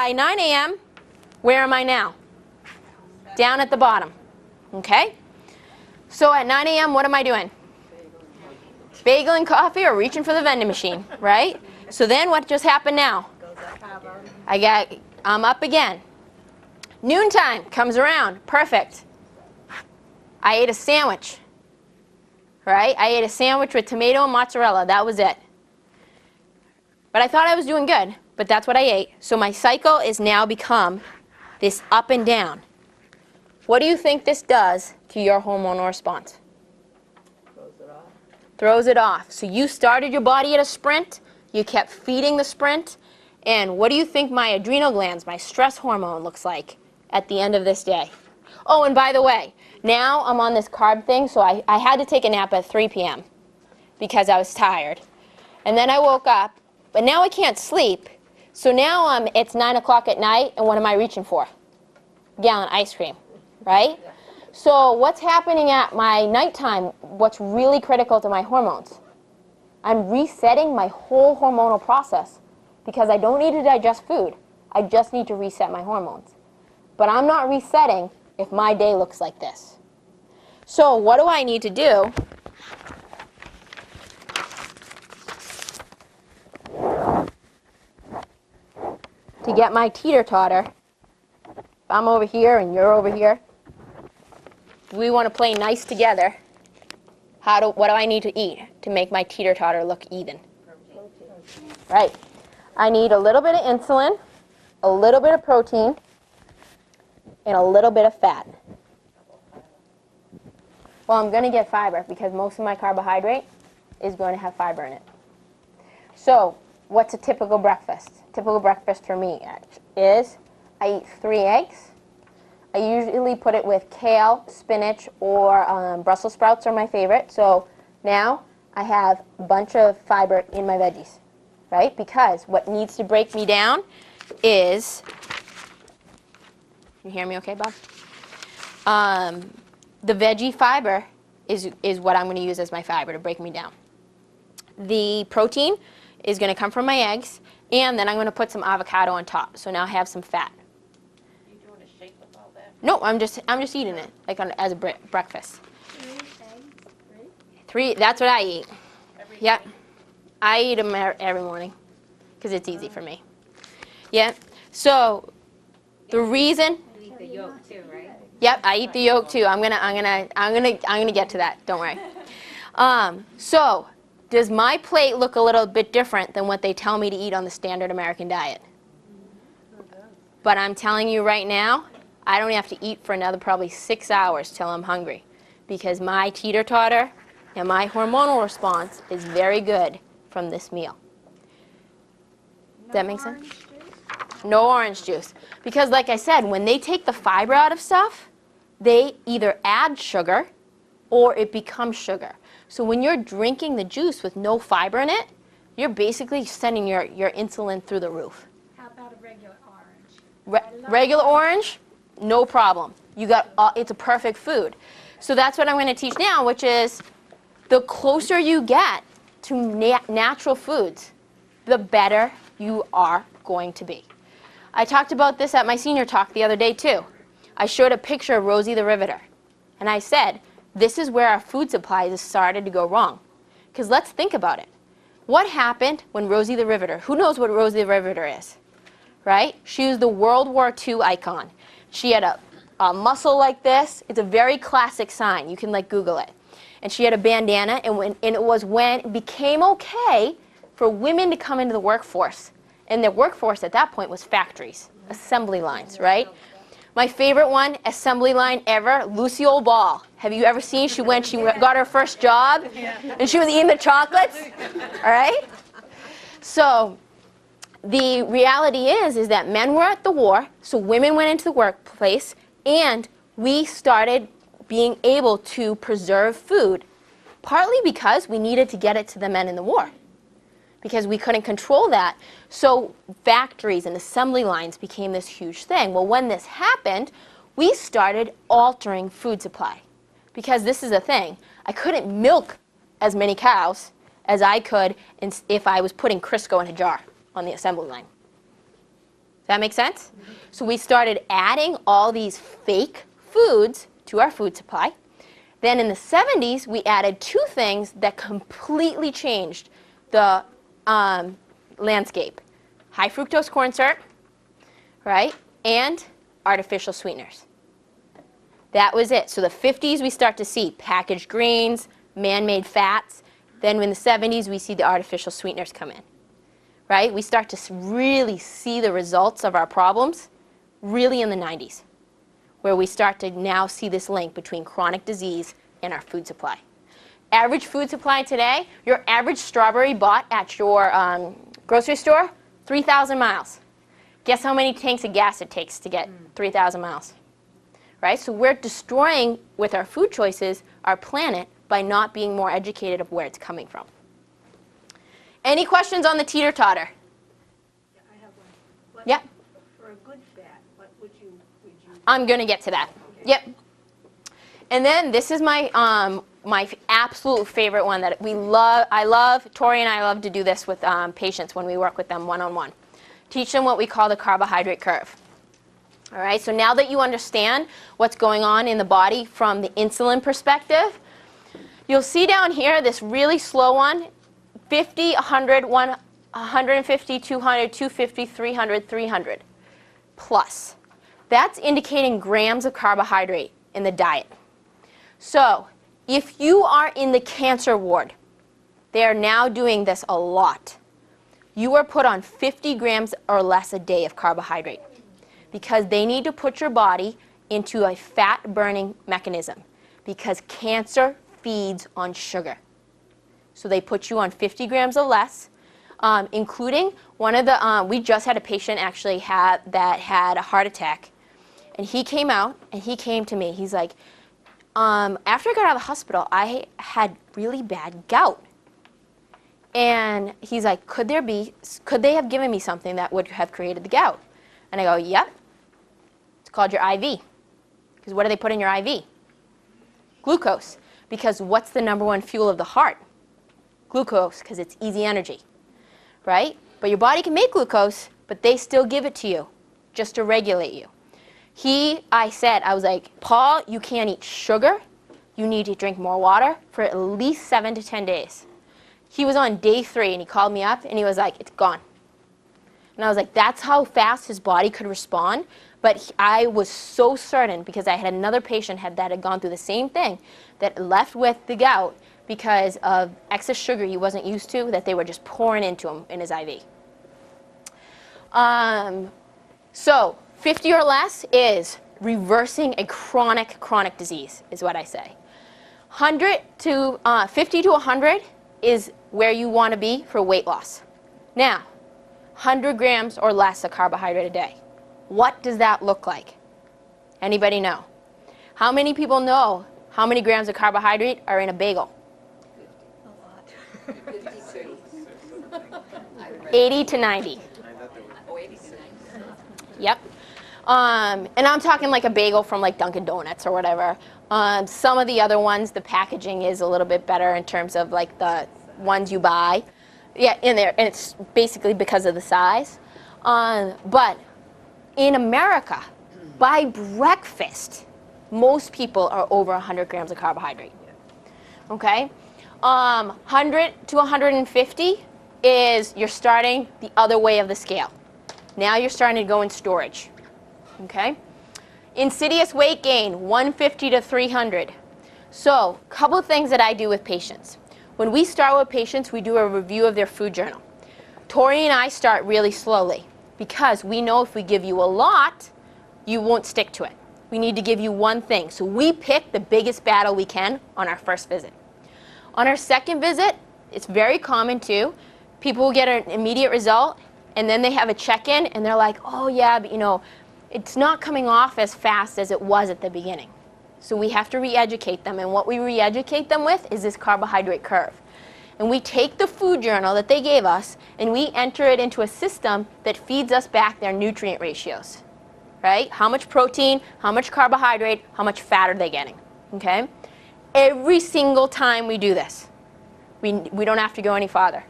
by 9 a.m., where am I now? Down at the bottom. Okay? So at 9 a.m., what am I doing? Bagel and coffee or reaching for the vending machine, right? So then what just happened now? I'm up again. Noontime comes around. Perfect. I ate a sandwich, right? I ate a sandwich with tomato and mozzarella. That was it. But I thought I was doing good, but that's what I ate. So my cycle is now become this up and down. What do you think this does to your hormonal response? Throws it off. Throws it off. So you started your body at a sprint, you kept feeding the sprint, and what do you think my adrenal glands, my stress hormone looks like at the end of this day? Oh, and by the way, now I'm on this carb thing, so I had to take a nap at 3 p.m. because I was tired. And then I woke up, but now I can't sleep. So now it's 9 o'clock at night, and what am I reaching for? Gallon ice cream, right? So what's happening at my nighttime, what's really critical to my hormones? I'm resetting my whole hormonal process because I don't need to digest food. I just need to reset my hormones. But I'm not resetting if my day looks like this. So what do I need to do? To get my teeter-totter, if I'm over here and you're over here, we want to play nice together. What do I need to eat to make my teeter-totter look even? Right. I need a little bit of insulin, a little bit of protein, and a little bit of fat. Well, I'm going to get fiber because most of my carbohydrate is going to have fiber in it. So, what's a typical breakfast? Typical breakfast for me is I eat 3 eggs. I usually put it with kale, spinach, or Brussels sprouts are my favorite. So now I have a bunch of fiber in my veggies, right? Because what needs to break me down is, you hear me okay, Bob? The veggie fiber is what I'm going to use as my fiber to break me down. The protein is going to come from my eggs, and then I'm going to put some avocado on top. So now I have some fat. You doing a shake with all that? No, I'm just eating it like as a breakfast. 3 eggs? 3. That's what I eat. Every Yep. day? I eat them every morning because it's easy for me. Yeah. So the reason. You eat the yolk too, right? Yep, I eat the yolk too. I'm gonna get to that. Don't worry. So does my plate look a little bit different than what they tell me to eat on the standard American diet? But I'm telling you right now, I don't have to eat for another probably 6 hours till I'm hungry because my teeter-totter and my hormonal response is very good from this meal. Does that make sense? No orange juice. Because like I said, when they take the fiber out of stuff, they either add sugar or it becomes sugar. So when you're drinking the juice with no fiber in it, you're basically sending your insulin through the roof. How about a regular orange? Regular orange, no problem. It's a perfect food. So that's what I'm going to teach now, which is the closer you get to natural foods, the better you are going to be. I talked about this at my senior talk the other day too. I showed a picture of Rosie the Riveter, and I said, this is where our food supplies started to go wrong. Because let's think about it. What happened when Rosie the Riveter, who knows what Rosie the Riveter is? Right? She was the World War II icon. She had a muscle like this. It's a very classic sign. You can Google it. And she had a bandana, and it was when it became okay for women to come into the workforce. And the workforce at that point was factories, assembly lines, right? My favorite one, assembly line ever, Lucille Ball. Have you ever seen? She got her first job, and she was eating the chocolates, all right? So the reality is that men were at the war, so women went into the workplace, and we started being able to preserve food, partly because we needed to get it to the men in the war, because we couldn't control that. So factories and assembly lines became this huge thing. Well, when this happened, we started altering food supply, because this is the thing. I couldn't milk as many cows as I could if I was putting Crisco in a jar on the assembly line. Does that make sense? So we started adding all these fake foods to our food supply. Then in the 70s, we added two things that completely changed the landscape. High fructose corn syrup, right? And artificial sweeteners. That was it. So the 50s, we start to see packaged grains, man-made fats. Then in the 70s, we see the artificial sweeteners come in, right? We start to really see the results of our problems really in the 90s, where we start to now see this link between chronic disease and our food supply. Average food supply today, your average strawberry bought at your grocery store, 3,000 miles. Guess how many tanks of gas it takes to get 3,000 miles? Right? So we're destroying, with our food choices, our planet by not being more educated of where it's coming from. Any questions on the teeter-totter? Yeah, I have one. Yeah. For a good fat, what would you? I'm going to get to that. Okay. Yep. And then this is my my absolute favorite one that we love. Tori and I love to do this with patients when we work with them one-on-one. Teach them what we call the carbohydrate curve. All right, so now that you understand what's going on in the body from the insulin perspective, you'll see down here this really slow one, 50, 100, 150, 200, 250, 300, 300 plus. That's indicating grams of carbohydrate in the diet. So if you are in the cancer ward, they are now doing this a lot. You are put on 50 grams or less a day of carbohydrate because they need to put your body into a fat-burning mechanism because cancer feeds on sugar. So they put you on 50 grams or less, including one of the, we just had a patient actually that had a heart attack. And he came out and he came to me. He's like, after I got out of the hospital, I had really bad gout. And he's like, could they have given me something that would have created the gout? And I go, yep. It's called your IV. Because what do they put in your IV? Glucose. Because what's the #1 fuel of the heart? Glucose, because it's easy energy, right? But your body can make glucose, but they still give it to you just to regulate you. I was like, Paul, you can't eat sugar. You need to drink more water for at least 7 to 10 days. He was on day 3, and he called me up, and he was like, it's gone. And I was like, that's how fast his body could respond. But I was so certain, because I had another patient that had gone through the same thing, that left with the gout because of excess sugar he wasn't used to, that they were just pouring into him in his IV. So 50 or less is reversing a chronic disease, is what I say. 50 to 100 is where you want to be for weight loss. Now, 100 grams or less of carbohydrate a day. What does that look like? Anybody know? How many people know how many grams of carbohydrate are in a bagel? 80 to 90. Yep. And I'm talking like a bagel from like Dunkin' Donuts or whatever. Some of the other ones, the packaging is a little bit better in terms of like the ones you buy. Yeah, in there, and it's basically because of the size. But in America, by breakfast, most people are over 100 grams of carbohydrate. Okay? 100 to 150 is you're starting the other way of the scale. Now you're starting to go in storage. Okay? Insidious weight gain, 150 to 300. So, a couple of things that I do with patients. When we start with patients, we do a review of their food journal. Tori and I start really slowly because we know if we give you a lot, you won't stick to it. We need to give you one thing. So we pick the biggest battle we can on our first visit. On our second visit, it's very common too. People will get an immediate result and then they have a check-in and they're like, oh yeah, but you know, it's not coming off as fast as it was at the beginning. So we have to re-educate them, and what we re-educate them with is this carbohydrate curve. And we take the food journal that they gave us and we enter it into a system that feeds us back their nutrient ratios, right? How much protein, how much carbohydrate, how much fat are they getting, okay? Every single time we do this, we don't have to go any farther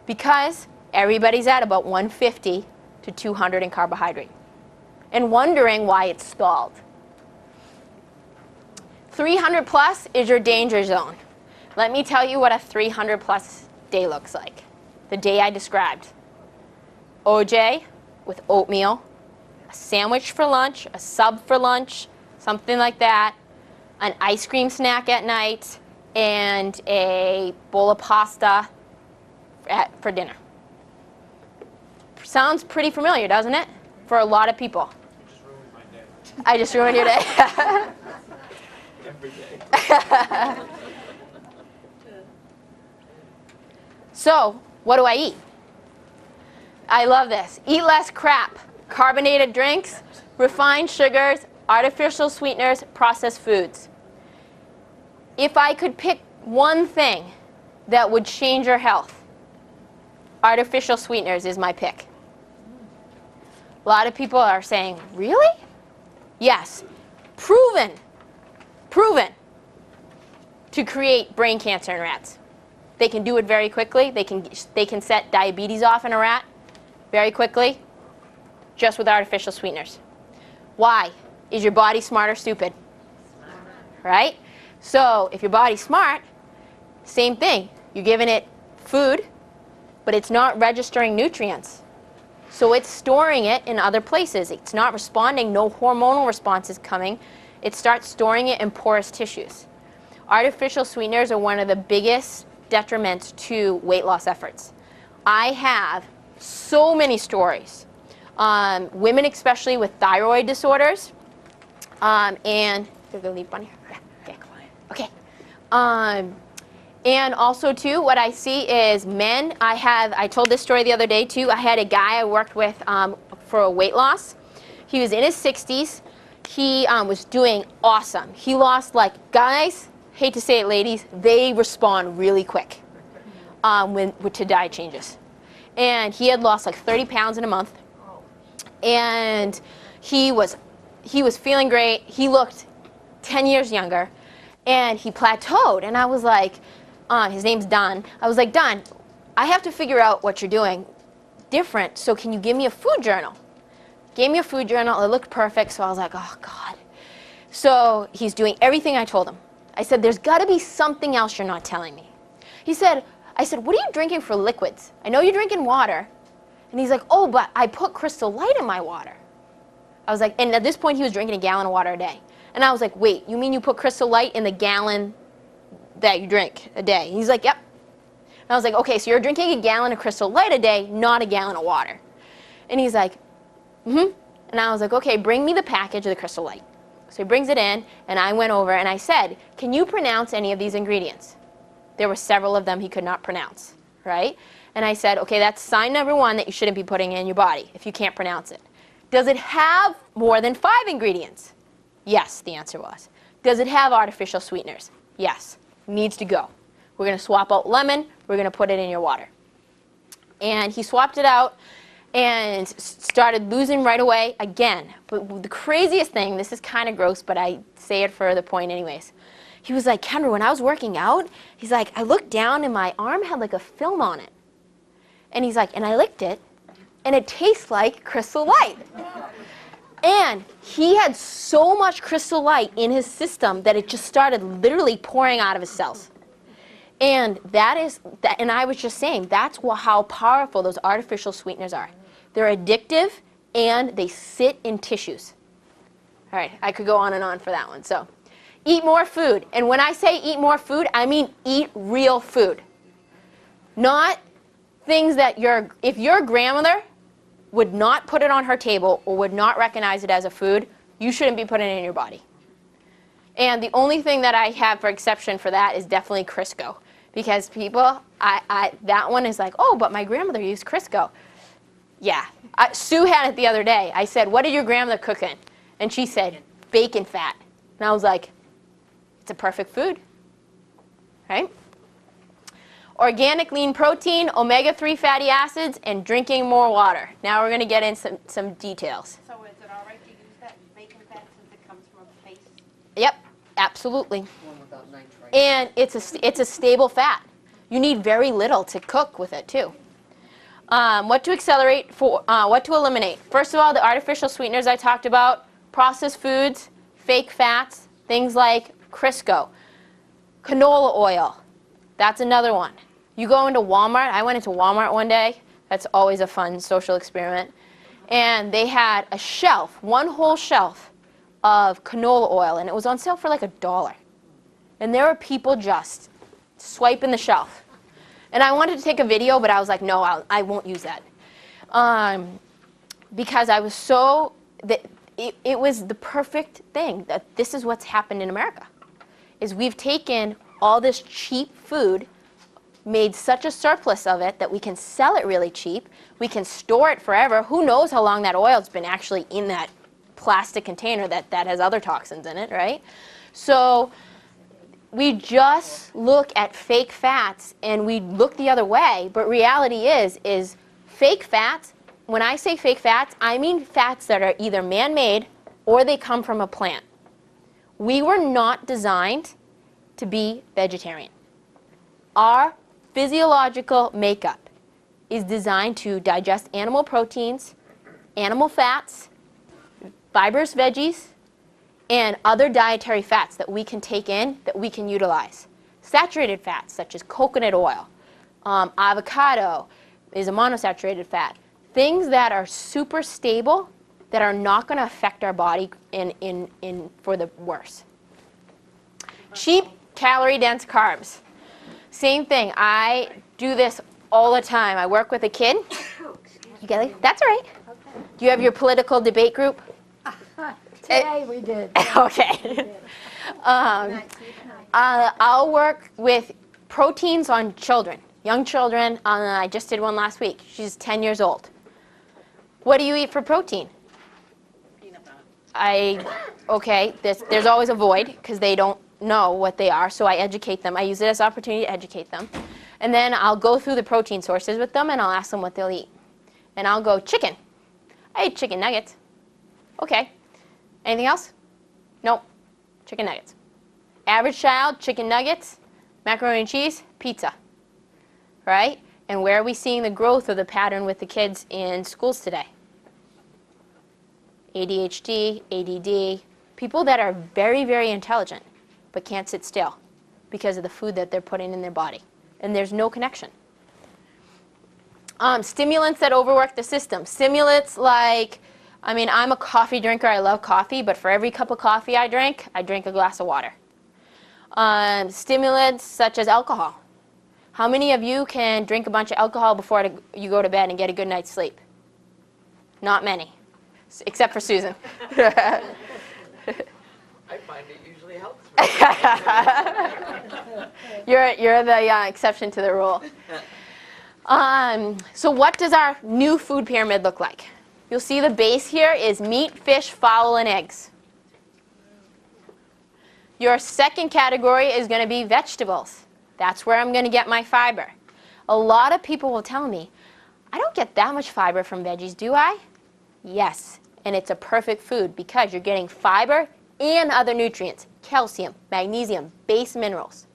because everybody's at about 150 to 200 in carbohydrate, and wondering why it's stalled. 300 plus is your danger zone. Let me tell you what a 300 plus day looks like. The day I described. OJ with oatmeal, a sandwich for lunch, a sub for lunch, something like that, an ice cream snack at night, and a bowl of pasta for dinner. Sounds pretty familiar, doesn't it? For a lot of people. You just ruined my day. I just ruined your day. Every day. So, what do I eat? I love this. Eat less crap. Carbonated drinks, refined sugars, artificial sweeteners, processed foods. If I could pick one thing that would change your health, artificial sweeteners is my pick. A lot of people are saying, really? Yes. Proven to create brain cancer in rats. They can do it very quickly. They can set diabetes off in a rat very quickly just with artificial sweeteners. Why? Is your body smart or stupid? Right? So if your body's smart, same thing. You're giving it food, but it's not registering nutrients. So it's storing it in other places. It's not responding, no hormonal response is coming. It starts storing it in porous tissues. Artificial sweeteners are one of the biggest detriments to weight loss efforts. I have so many stories. Women especially with thyroid disorders, and they're gonna leave Bunny. Yeah, okay. And also too, what I see is men. I told this story the other day too. I had a guy I worked with for a weight loss. He was in his 60s. He was doing awesome. He lost, like, guys, hate to say it, ladies, they respond really quick to diet changes. And he had lost like 30 pounds in a month. And he was feeling great. He looked 10 years younger. And he plateaued. And I was like, his name's Don. I was like, Don, I have to figure out what you're doing different, so can you give me a food journal? Gave me a food journal. It looked perfect, so I was like, oh, God. So he's doing everything I told him. I said, there's got to be something else you're not telling me. I said, what are you drinking for liquids? I know you're drinking water. And he's like, oh, but I put Crystal Light in my water. I was like, and at this point, he was drinking a gallon of water a day. And I was like, wait, you mean you put Crystal Light in the gallon that you drink a day? He's like, yep. And I was like, okay, so you're drinking a gallon of Crystal Light a day, not a gallon of water. And he's like, mm-hmm. And I was like, okay, bring me the package of the Crystal Light. So he brings it in, and I went over, and I said, can you pronounce any of these ingredients? There were several of them he could not pronounce, right? And I said, okay, that's sign number one that you shouldn't be putting in your body if you can't pronounce it. Does it have more than 5 ingredients? Yes, the answer was. Does it have artificial sweeteners? Yes. Needs to go. We're going to swap out lemon. We're going to put it in your water. And he swapped it out and started losing right away again. But the craziest thing, this is kind of gross, but I say it for the point anyways. He was like, Kendra, when I was working out, he's like, I looked down and my arm had like a film on it. And he's like, and I licked it, and it tastes like Crystal Light. And he had so much Crystal Light in his system that it just started literally pouring out of his cells. And and I was just saying, that's how powerful those artificial sweeteners are. They're addictive, and they sit in tissues. All right, I could go on and on for that one. So, eat more food. And when I say eat more food, I mean eat real food. Not things that if your grandmother would not put it on her table or would not recognize it as a food, you shouldn't be putting it in your body. And the only thing that I have for exception for that is definitely Crisco. Because people, that one is like, oh, but my grandmother used Crisco. Yeah. Sue had it the other day. I said, what did your grandmother cook in? And she said, bacon fat. And I was like, it's a perfect food, right? Organic lean protein, omega-3 fatty acids, and drinking more water. Now we're going to get in some details. So is it all right to use that bacon fat since it comes from a base? Yep, absolutely. One without nitrate. And it's a stable fat. You need very little to cook with it too. What to accelerate for? What to eliminate? First of all, the artificial sweeteners I talked about, processed foods, fake fats, things like Crisco, canola oil. That's another one. You go into Walmart. I went into Walmart one day. That's always a fun social experiment. And they had a shelf, one whole shelf of canola oil, and it was on sale for like $1. And there were people just swiping the shelf. And I wanted to take a video, but I was like, no, I won't use that. Because I was so, it was the perfect thing, that this is what's happened in America, is we've taken all this cheap food, made such a surplus of it that we can sell it really cheap. We can store it forever. Who knows how long that oil's been actually in that plastic container that has other toxins in it, right? So we just look at fake fats and we look the other way, but reality is fake fats, when I say fake fats, I mean fats that are either man-made or they come from a plant. We were not designed to be vegetarian. Our physiological makeup is designed to digest animal proteins, animal fats, fibrous veggies, and other dietary fats that we can take in, that we can utilize. Saturated fats, such as coconut oil, avocado is a monosaturated fat. Things that are super stable, that are not going to affect our body for the worse. Cheap, calorie-dense carbs. Same thing. I do this all the time. I work with a kid. You get it? That's all right. Okay. Do you have your political debate group? Today we did. Okay. I'll work with proteins on children, young children. I just did one last week. She's 10 years old. What do you eat for protein? Peanut butter. There's always a void because they don't know what they are, so I educate them. I use it as an opportunity to educate them. And then I'll go through the protein sources with them and I'll ask them what they'll eat. And I'll go, chicken. I eat chicken nuggets. Okay. Anything else? Nope. Chicken nuggets. Average child, chicken nuggets, macaroni and cheese, pizza. Right? And where are we seeing the growth of the pattern with the kids in schools today? ADHD, ADD, people that are very, very intelligent but can't sit still because of the food that they're putting in their body. And there's no connection. Stimulants that overwork the system. Stimulants like, I'm a coffee drinker. I love coffee, but for every cup of coffee I drink a glass of water. Stimulants such as alcohol. How many of you can drink a bunch of alcohol before you go to bed and get a good night's sleep? Not many, except for Susan. I find it usually helps me. You're the exception to the rule. So what does our new food pyramid look like? You'll see the base here is meat, fish, fowl, and eggs. Your second category is going to be vegetables. That's where I'm going to get my fiber. A lot of people will tell me, I don't get that much fiber from veggies, do I? Yes, and it's a perfect food because you're getting fiber and other nutrients, calcium, magnesium, base minerals.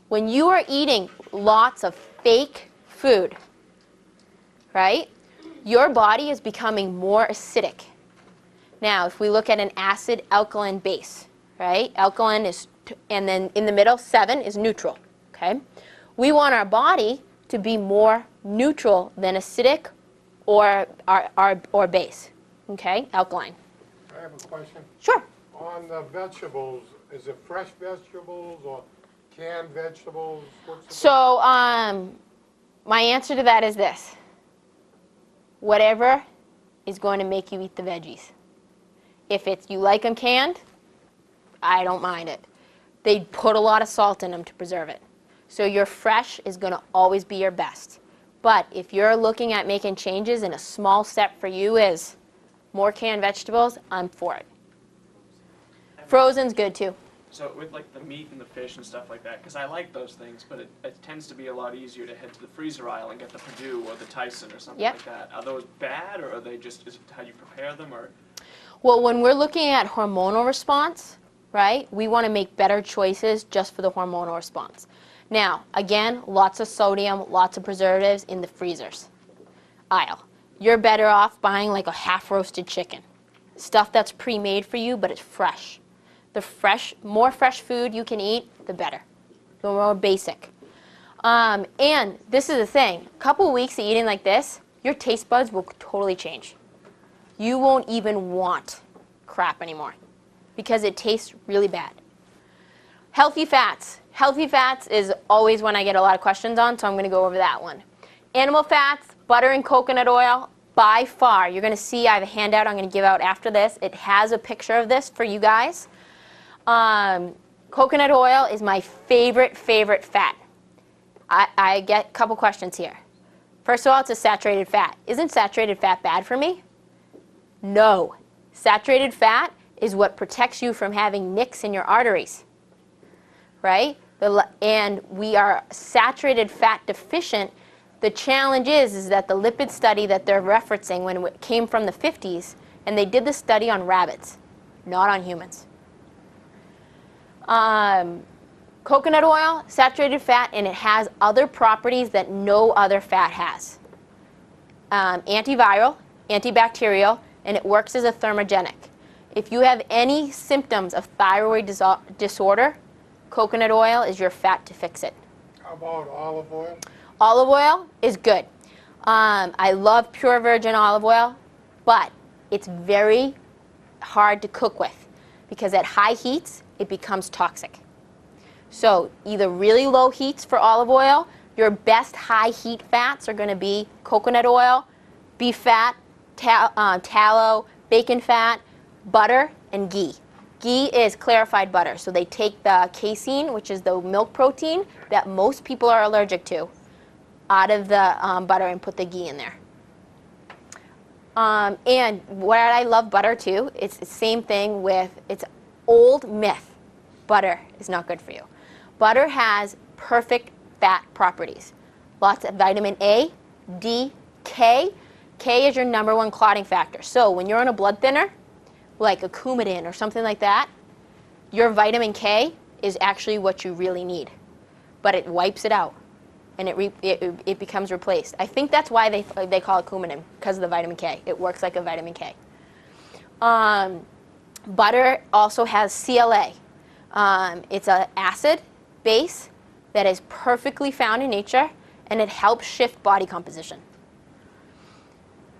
When you are eating lots of fake food, right, your body is becoming more acidic. Now, if we look at an acid-alkaline base, right, alkaline is, and then in the middle, 7 is neutral, okay? We want our body to be more neutral than acidic or base, okay, alkaline. I have a question. Sure. On the vegetables, is it fresh vegetables or canned vegetables? What's the So my answer to that is this. Whatever is going to make you eat the veggies. If it's you like them canned, I don't mind it. They put a lot of salt in them to preserve it. So your fresh is going to always be your best. But if you're looking at making changes and a small step for you is more canned vegetables, I'm for it. Frozen's good too. So with like the meat and the fish and stuff like that, because I like those things, but it tends to be a lot easier to head to the freezer aisle and get the Perdue or the Tyson or something like that. Are those bad, or are they just, is it how you prepare them, or? Well, when we're looking at hormonal response, right, we want to make better choices just for the hormonal response. Now, again, lots of sodium, lots of preservatives in the freezers. aisle. You're better off buying like a half-roasted chicken. Stuff that's pre-made for you, but it's fresh. The more fresh food you can eat, the better. The more basic. And this is the thing. A couple weeks of eating like this, your taste buds will totally change. You won't even want crap anymore because it tastes really bad. Healthy fats. Healthy fats is always one I get a lot of questions on, so I'm going to go over that one. Animal fats, butter and coconut oil, by far. You're going to see I have a handout I'm going to give out after this. It has a picture of this for you guys. Coconut oil is my favorite fat. I get a couple questions here. First of all, it's a saturated fat. Isn't saturated fat bad for me? No. Saturated fat is what protects you from having nicks in your arteries, right? And we are saturated fat deficient. The challenge is that the lipid study that they're referencing when it came from the 50s, and they did the study on rabbits, not on humans. Coconut oil, saturated fat, and it has other properties that no other fat has. Antiviral, antibacterial, and it works as a thermogenic. If you have any symptoms of thyroid disorder, coconut oil is your fat to fix it. How about olive oil? Olive oil is good. I love pure virgin olive oil, but it's very hard to cook with because at high heats, it becomes toxic. So either really low heats for olive oil, your best high heat fats are going to be coconut oil, beef fat, tallow, bacon fat, butter, and ghee. Ghee is clarified butter. So they take the casein, which is the milk protein that most people are allergic to, out of the butter and put the ghee in there. And what I love butter too, it's the same thing with, it's old myth. Butter is not good for you. Butter has perfect fat properties. Lots of vitamin A, D, K. K is your #1 clotting factor. So when you're on a blood thinner, like a Coumadin or something like that, your vitamin K is actually what you really need. But it wipes it out, and it becomes replaced. I think that's why they call it Coumadin, because of the vitamin K. It works like a vitamin K. Butter also has CLA. It's an acid base that is perfectly found in nature, and it helps shift body composition.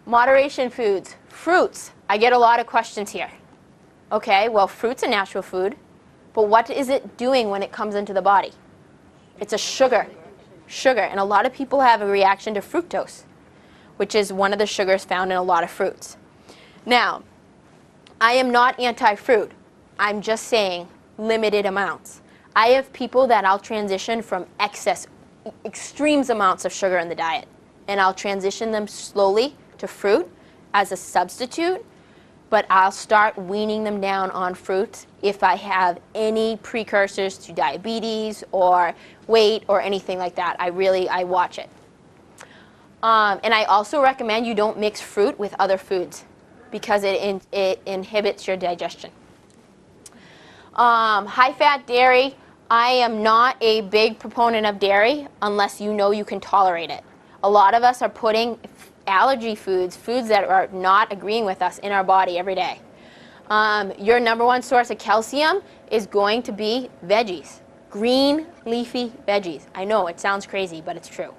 Moderation foods. Fruits. I get a lot of questions here. Okay, well, fruit's a natural food, but what is it doing when it comes into the body? It's a sugar. Sugar. And a lot of people have a reaction to fructose, which is one of the sugars found in a lot of fruits. Now, I am not anti-fruit. I'm just saying limited amounts. I have people that I'll transition from extremes amounts of sugar in the diet, and I'll transition them slowly to fruit as a substitute, but I'll start weaning them down on fruit if I have any precursors to diabetes or weight or anything like that. I watch it. And I also recommend you don't mix fruit with other foods because it inhibits your digestion. High-fat dairy, I am not a big proponent of dairy unless you know you can tolerate it. A lot of us are putting allergy foods that are not agreeing with us in our body every day. Your #1 source of calcium is going to be veggies, green leafy veggies. I know it sounds crazy, but it's true.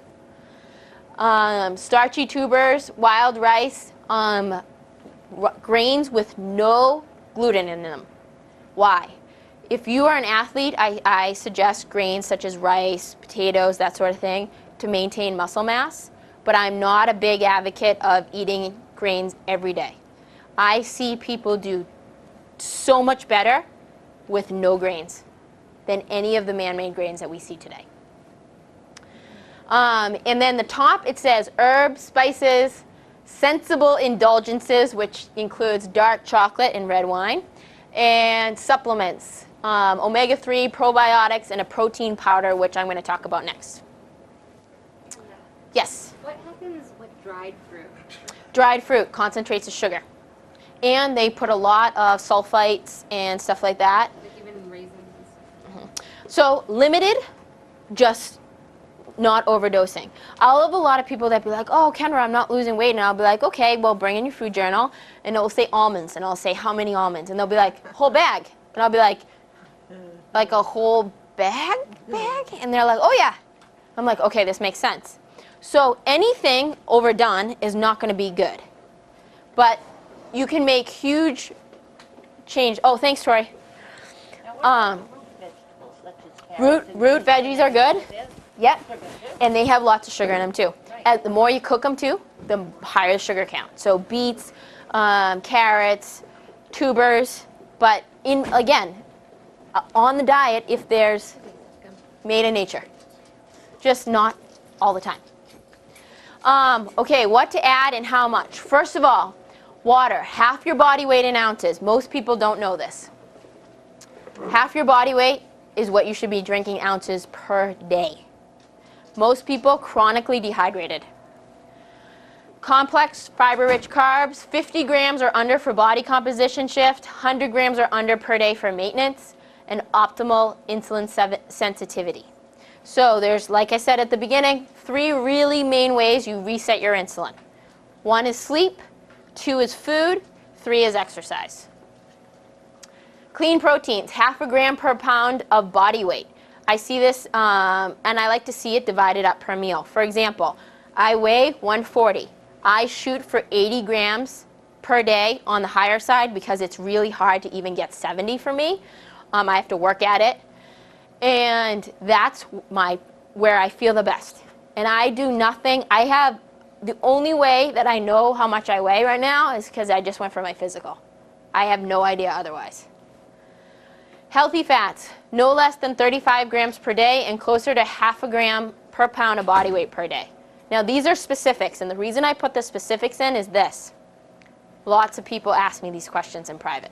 Starchy tubers, wild rice, grains with no gluten in them. Why? If you are an athlete, I suggest grains such as rice, potatoes, that sort of thing, to maintain muscle mass. But I'm not a big advocate of eating grains every day. I see people do so much better with no grains than any of the man-made grains that we see today. And then the top, it says herbs, spices, sensible indulgences, which includes dark chocolate and red wine, and supplements, omega-3, probiotics, and a protein powder, which I'm going to talk about next. Yes? What happens with dried fruit? Dried fruit concentrates of sugar. And they put a lot of sulfites and stuff like that. Like even raisins? So limited, just not overdosing. I'll have a lot of people that be like, oh, Kendra, I'm not losing weight. And I'll be like, okay, well, bring in your food journal. And it'll say almonds. And I'll say, how many almonds? And they'll be like, whole bag. And I'll be like a whole bag? And they're like, oh, yeah. I'm like, okay, this makes sense. So anything overdone is not going to be good. But you can make huge change. Oh, thanks, Troy. Root veggies are good. Yep. And they have lots of sugar in them too. And the more you cook them too, the higher the sugar count. So beets, carrots, tubers, but again, on the diet if there's made in nature. Just not all the time. Okay, what to add and how much? First of all, water, half your body weight in ounces. Most people don't know this. Half your body weight is what you should be drinking ounces per day. Most people chronically dehydrated. Complex fiber-rich carbs, 50 grams or under for body composition shift, 100 grams or under per day for maintenance, and optimal insulin sensitivity. So there's, like I said at the beginning, 3 really main ways you reset your insulin. 1 is sleep, 2 is food, 3 is exercise. Clean proteins, half a gram per pound of body weight. I see this, and I like to see it divided up per meal. For example, I weigh 140. I shoot for 80 grams per day on the higher side because it's really hard to even get 70 for me. I have to work at it. And that's where I feel the best. And I do nothing. The only way that I know how much I weigh right now is because I just went for my physical. I have no idea otherwise. Healthy fats, no less than 35 grams per day and closer to half a gram per pound of body weight per day. Now these are specifics, and the reason I put the specifics in is this. Lots of people ask me these questions in private.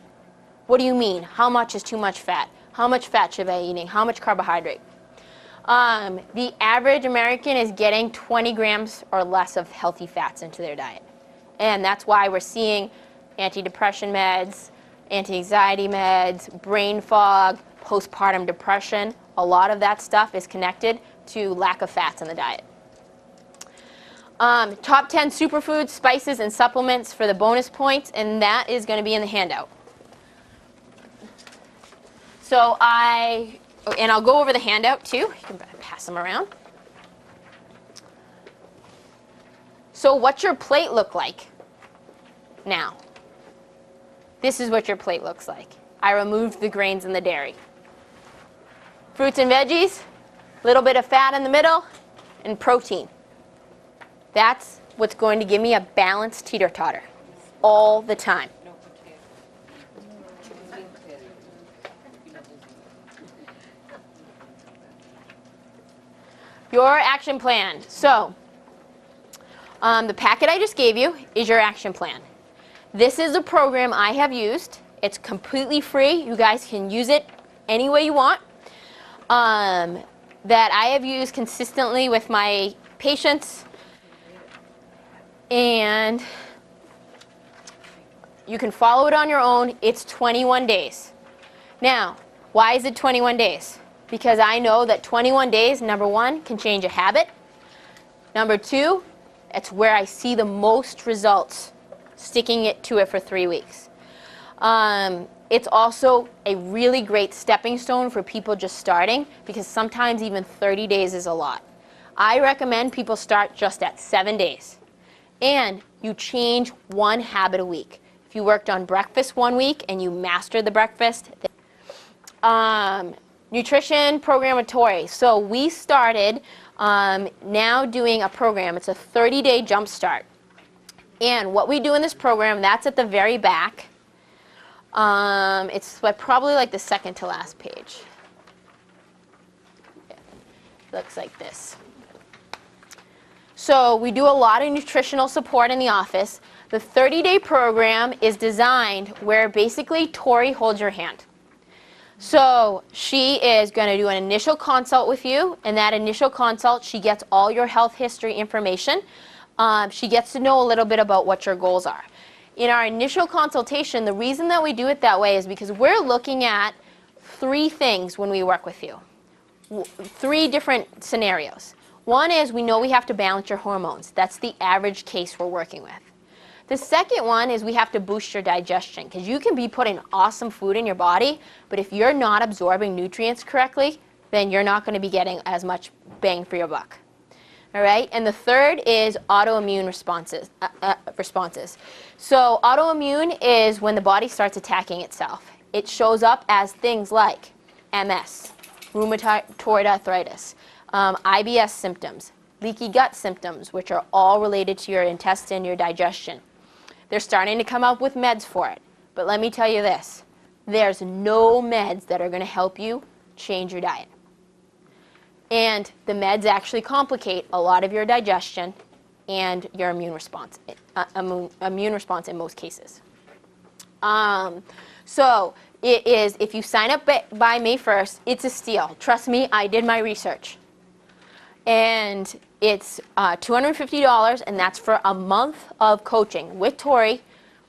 What do you mean? How much is too much fat? How much fat should I be eating? How much carbohydrate? The average American is getting 20 grams or less of healthy fats into their diet. And that's why we're seeing antidepressant meds, anti-anxiety meds, brain fog, postpartum depression. A lot of that stuff is connected to lack of fats in the diet. Top 10 superfoods, spices, and supplements for the bonus points, and that is going to be in the handout. So I'll go over the handout too. You can pass them around. So what's your plate look like now? This is what your plate looks like. I removed the grains and the dairy. Fruits and veggies, a little bit of fat in the middle, and protein. That's what's going to give me a balanced teeter-totter all the time. Your action plan. So, the packet I just gave you is your action plan. This is a program I have used. It's completely free. You guys can use it any way you want. That I have used consistently with my patients. And you can follow it on your own. It's 21 days. Now, why is it 21 days? Because I know that 21 days, number 1, can change a habit. Number 2, it's where I see the most results, sticking to it for 3 weeks. It's also a really great stepping stone for people just starting, because sometimes even 30 days is a lot. I recommend people start just at 7 days. And you change 1 habit a week. If you worked on breakfast 1 week and you mastered the breakfast, nutrition programmatory. So we started now doing a program. It's a 30-day jump start. And what we do in this program, that's at the very back. It's probably like the second to last page. Yeah. It looks like this. So we do a lot of nutritional support in the office. The 30-day program is designed where basically Tori holds your hand. So she is going to do an initial consult with you. In that initial consult, she gets all your health history information. She gets to know a little bit about what your goals are. In our initial consultation, the reason that we do it that way is because we're looking at 3 things when we work with you. 3 different scenarios. One is we know we have to balance your hormones. That's the average case we're working with. The second one is we have to boost your digestion, because you can be putting awesome food in your body, but if you're not absorbing nutrients correctly, then you're not going to be getting as much bang for your buck. All right? And the third is autoimmune responses. So autoimmune is when the body starts attacking itself. It shows up as things like MS, rheumatoid arthritis, IBS symptoms, leaky gut symptoms, which are all related to your intestine, your digestion. They're starting to come up with meds for it. But let me tell you this, there's no meds that are going to help you change your diet. And the meds actually complicate a lot of your digestion and your immune response in most cases. So it is, if you sign up by May 1st, it's a steal. Trust me, I did my research. And it's $250, and that's for a month of coaching with Tori,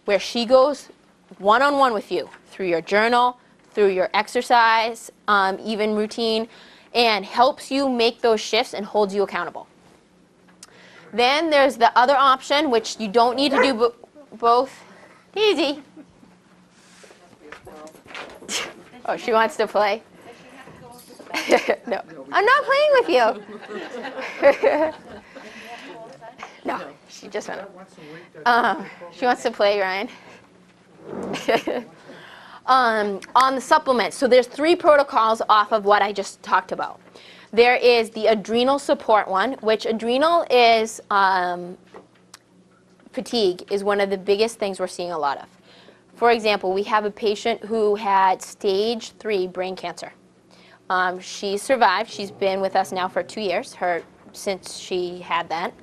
where she goes one-on-one with you through your journal, through your exercise, even routine, and helps you make those shifts and holds you accountable. Then there's the other option, which you don't need to do both. Easy. Oh, she wants to play? No, I'm not playing with you. No, she just went. She wants to play, Ryan. On the supplements, so there's 3 protocols off of what I just talked about. There is the adrenal support one, which adrenal is fatigue is one of the biggest things we're seeing a lot of. For example, we have a patient who had stage 3 brain cancer. She survived. She's been with us now for 2 years, since she had that.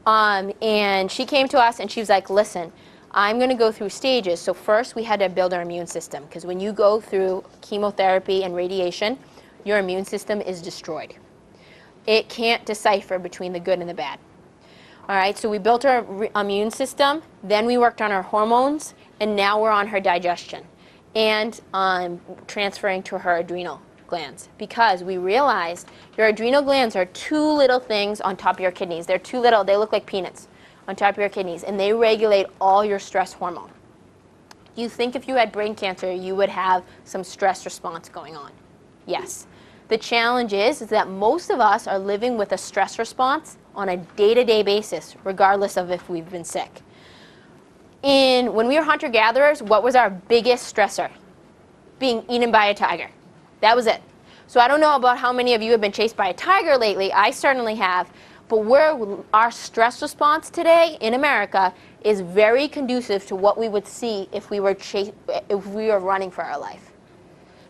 And she came to us and she was like, listen, I'm going to go through stages. So first we had to build our immune system, because when you go through chemotherapy and radiation, your immune system is destroyed. It can't decipher between the good and the bad. All right, so we built our immune system, then we worked on our hormones, and now we're on her digestion and transferring to her adrenal glands, because we realized your adrenal glands are 2 little things on top of your kidneys. They're 2 little, they look like peanuts on top of your kidneys, and they regulate all your stress hormone. You think if you had brain cancer, you would have some stress response going on? Yes. The challenge is that most of us are living with a stress response on a day-to-day basis, regardless of if we've been sick. When we were hunter-gatherers, what was our biggest stressor? Being eaten by a tiger. That was it. So I don't know about how many of you have been chased by a tiger lately. I certainly have. But our stress response today in America is very conducive to what we would see if we were running for our life.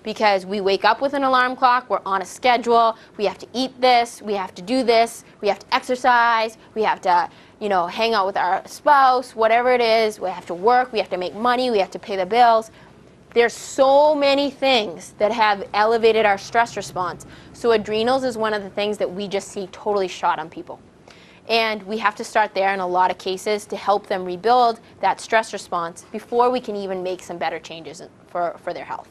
Because we wake up with an alarm clock, we're on a schedule, we have to eat this, we have to do this, we have to exercise, we have to, hang out with our spouse, whatever it is, we have to work, we have to make money, we have to pay the bills. There's so many things that have elevated our stress response. So adrenals is one of the things that we just see totally shot on people. And we have to start there in a lot of cases to help them rebuild that stress response before we can even make some better changes for their health.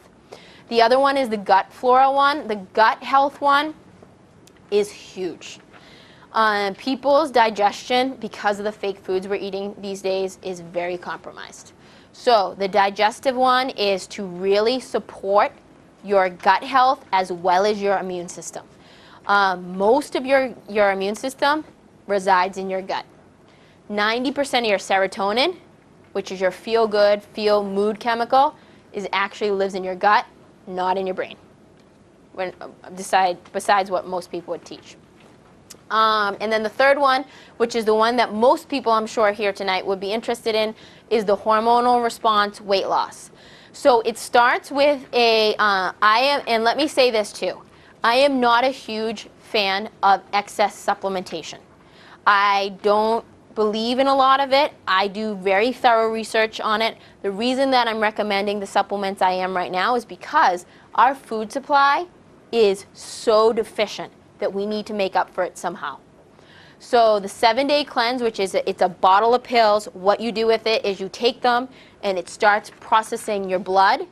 The other one is the gut flora one. The gut health one is huge. People's digestion, because of the fake foods we're eating these days, is very compromised. So the digestive one is to really support your gut health as well as your immune system. Most of your immune system resides in your gut. 90% of your serotonin, which is your feel-good, feel-mood chemical, actually lives in your gut, not in your brain, besides what most people would teach. And then the third one, which is the one that most people I'm sure here tonight would be interested in, is the hormonal response weight loss. So it starts with and let me say this too, I am not a huge fan of excess supplementation. I don't believe in a lot of it. I do very thorough research on it. The reason that I'm recommending the supplements I am right now is because our food supply is so deficient that we need to make up for it somehow. So the 7-day cleanse, which is it's a bottle of pills, what you do with it is you take them and it starts processing your blood,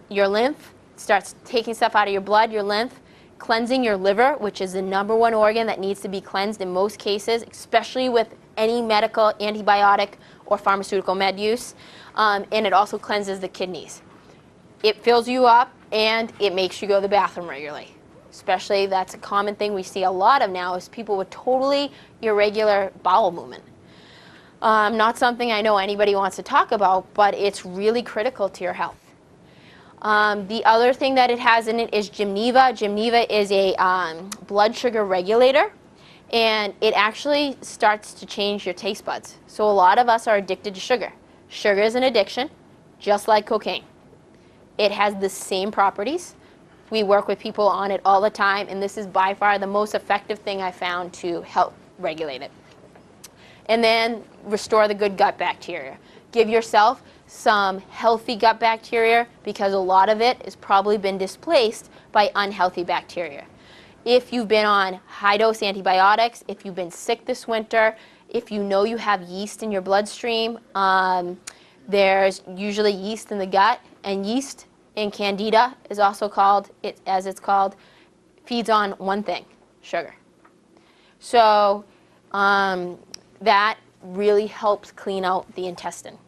your lymph, starts taking stuff out of your blood, your lymph, cleansing your liver, which is the #1 organ that needs to be cleansed in most cases, especially with any medical, antibiotic, or pharmaceutical med use. And it also cleanses the kidneys. It fills you up, and it makes you go to the bathroom regularly. Especially, that's a common thing we see a lot of now, is people with totally irregular bowel movement. Not something I know anybody wants to talk about, but it's really critical to your health. The other thing that it has in it is Gymneva. Gymneva is a blood sugar regulator, and it actually starts to change your taste buds. So a lot of us are addicted to sugar. Sugar is an addiction, just like cocaine. It has the same properties. We work with people on it all the time, and this is by far the most effective thing I found to help regulate it. And then restore the good gut bacteria. Give yourself some healthy gut bacteria, because a lot of it has probably been displaced by unhealthy bacteria. If you've been on high-dose antibiotics, if you've been sick this winter, if you know you have yeast in your bloodstream, there's usually yeast in the gut, and yeast in Candida is also called, as it's called, feeds on one thing: sugar. So that really helps clean out the intestine.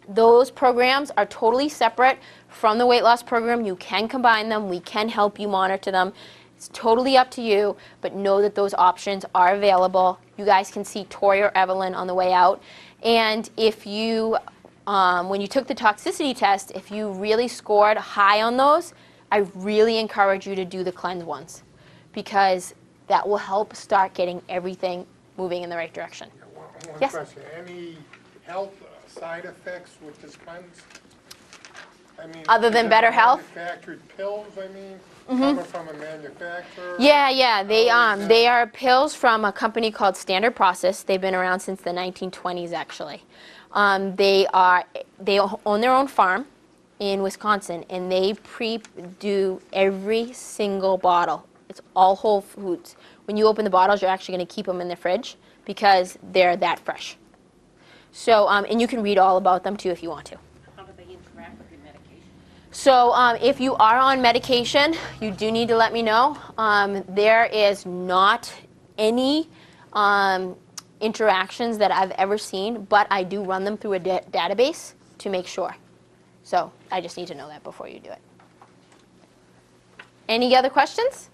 Those programs are totally separate from the weight loss program. You can combine them. We can help you monitor them. It's totally up to you, but know that those options are available. You guys can see Tori or Evelyn on the way out. And if you, when you took the toxicity test, if you really scored high on those, I really encourage you to do the cleanse ones, because that will help start getting everything moving in the right direction. One Yes? question, any health side effects with this cleanse? I mean, Other than is it better health? Manufactured pills, I mean, coming from a manufacturer? Yeah, they How is they that? are pills from a company called Standard Process. They've been around since the 1920s, actually. They own their own farm in Wisconsin, and they do every single bottle. It's all whole foods. When you open the bottles, you're actually going to keep them in the fridge, because they're that fresh. So, and you can read all about them too if you want to. How do they interact with your medication? So if you are on medication, you do need to let me know. There is not any interactions that I've ever seen, but I do run them through a database to make sure. So I just need to know that before you do it. Any other questions?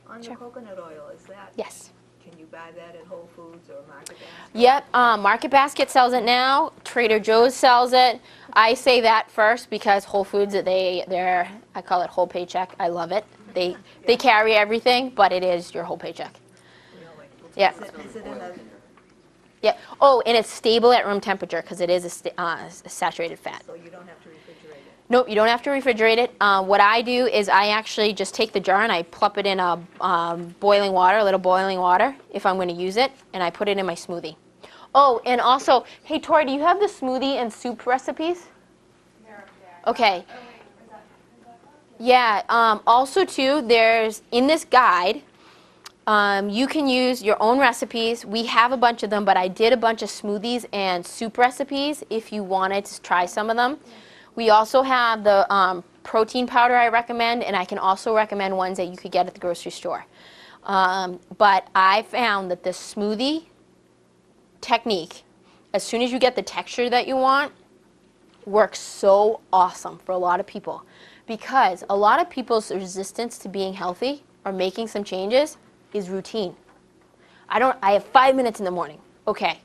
On the Sure. coconut oil, is that, Yes. can you buy that at Whole Foods or Market Basket? Yep, Market Basket sells it now. Trader Joe's sells it. I say that first because Whole Foods, they're I call it whole paycheck. I love it. They carry everything, but it is your whole paycheck. Really? Yeah. Is it in a, Yeah. Oh, and it's stable at room temperature because it is a saturated fat. so you don't have to refrigerate it? Nope, you don't have to refrigerate it. What I do is I actually just take the jar and I plop it in a boiling water, a little boiling water, if I'm going to use it, and I put it in my smoothie. Oh, and also, hey Tori, do you have the smoothie and soup recipes? Okay. Yeah. Also, too, there's in this guide. You can use your own recipes. We have a bunch of them, but I did a bunch of smoothies and soup recipes if you wanted to try some of them. We also have the protein powder I recommend, and I can also recommend ones that you could get at the grocery store. But I found that the smoothie technique, as soon as you get the texture that you want, works so awesome for a lot of people. Because a lot of people's resistance to being healthy or making some changes is routine. I have 5 minutes in the morning. Okay,